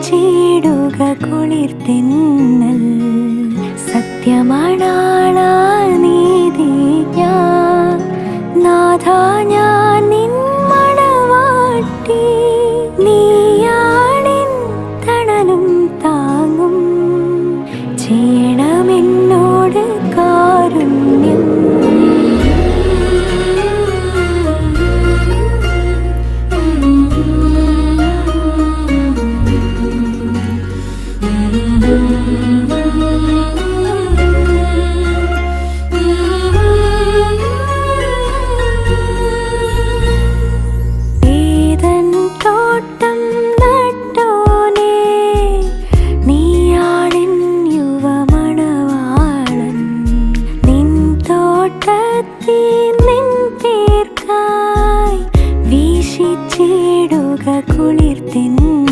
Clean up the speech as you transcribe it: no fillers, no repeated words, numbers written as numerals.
വീശിച്ചിടുക കുളിർതെന്നൽ സത്യമാണാളാൽ നീതി ഞാൻ നാഥാ ഞാൻ നിൻ മണവാട്ടി നീയാണിൻ തണലും താങ്ങും ചെയ്യണമെന്നോട് കാരുണ്യം വീശിച്ചിടുക കുളിർതെന്നൽ